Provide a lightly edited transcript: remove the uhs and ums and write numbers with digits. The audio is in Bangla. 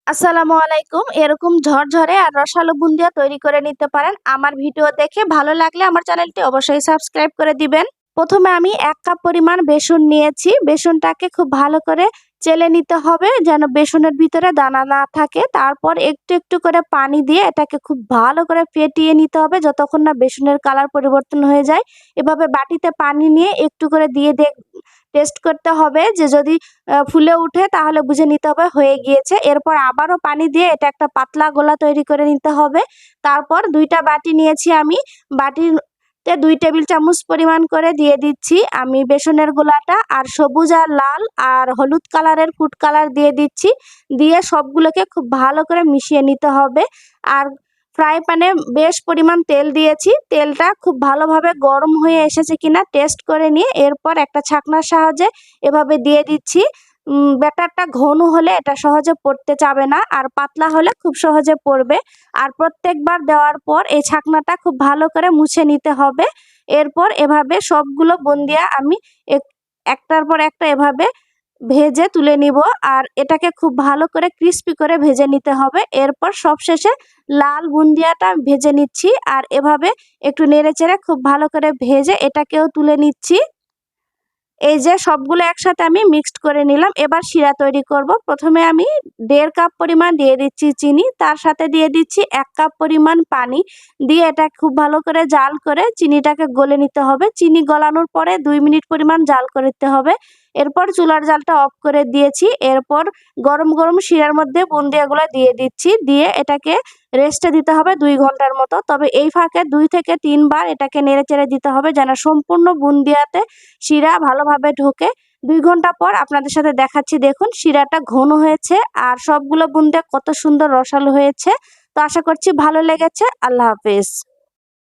আসসালামু আলাইকুম। এরকম ঝরঝরে আর রসালো বুন্দিয়া তৈরি করে নিতে পারেন। আমার ভিডিও দেখে ভালো লাগলে আমার চ্যানেলটি অবশ্যই সাবস্ক্রাইব করে দিবেন। প্রথমে আমি 1 কাপ পরিমাণ বেসন নিয়েছি। বেসনটাকে খুব ভালো করে চেলে নিতে হবে যেন বেসনের ভিতরে দানা না থাকে। তারপর একটু একটু করে পানি দিয়ে এটাকে খুব ভালো করে ফেটিয়ে নিতে হবে যতক্ষণ না বেসনের কালার পরিবর্তন হয়ে যায়। এভাবে বাটিতে পানি নিয়ে একটু করে দিয়ে টেস্ট করতে হবে যে যদি ফুলে উঠে তাহলে বুঝে নিতে হবে হয়ে গিয়েছে। এরপর আবারও পানি দিয়ে এটা একটা পাতলা গোলা তৈরি করে নিতে হবে। তারপর ২টা বাটি নিয়েছি আমি। বাটিতে ২ টেবিল চামচ পরিমাণ করে দিয়ে দিচ্ছি আমি বেসনের গোলাটা, আর সবুজ আর লাল আর হলুদ কালারের ফুড কালার দিয়ে দিচ্ছি। দিয়ে সবগুলোকে খুব ভালো করে মিশিয়ে নিতে হবে। আর ফ্রাই প্যানে বেশ পরিমাণ তেল দিয়েছি। তেলটা খুব ভালোভাবে গরম হয়ে এসেছে কিনা টেস্ট করে নিয়ে এরপর একটা ছাঁকনার সাহায্যে এভাবে দিয়ে দিচ্ছি। ব্যাটারটা ঘন হলে এটা সহজে পড়তে চাবে না, আর পাতলা হলে খুব সহজে পড়বে। আর প্রত্যেকবার দেওয়ার পর এই ছাঁকনাটা খুব ভালো করে মুছে নিতে হবে। এরপর এভাবে সবগুলো বুন্দিয়া আমি একটার পর একটা এভাবে ভেজে তুলে নিব। আর এটাকে খুব ভালো করে ক্রিস্পি করে ভেজে নিতে হবে। এরপর সবশেষে লাল বুন্দিয়াটা ভেজে নিচ্ছি, আর এভাবে একটু নেড়েচেড়ে খুব ভালো করে ভেজে এটাকেও তুলে নিচ্ছি। এই যে সবগুলো একসাথে আমি মিক্সড করে নিলাম। এবার শিরা তৈরি করব। প্রথমে আমি ১.৫ কাপ পরিমাণ দিয়ে দিচ্ছি চিনি, তার সাথে দিয়ে দিচ্ছি ১ কাপ পরিমাণ পানি। দিয়ে এটা খুব ভালো করে জাল করে চিনিটাকে গলে নিতে হবে। চিনি গলানোর পরে ২ মিনিট পরিমাণ জাল করতে হবে। এরপর চুলার জালটা অফ করে দিয়েছি। এরপর গরম গরম শিরার মধ্যে বুন্দিয়াগুলো দিয়ে দিচ্ছি। দিয়ে এটাকে রেস্টে দিতে হবে ২ ঘন্টার মতো। তবে এই ফাঁকে ২ থেকে ৩ বার এটাকে নেড়েচেড়ে দিতে হবে যেন সম্পূর্ণ বুন্দিয়াতে শিরা ভালোভাবে ঢোকে। ২ ঘন্টা পর আপনাদের সাথে দেখাচ্ছি। দেখুন শিরাটা ঘন হয়েছে আর সবগুলো বুন্দিয়া কত সুন্দর রসালো হয়েছে। তো আশা করছি ভালো লেগেছে। আল্লাহ হাফেজ।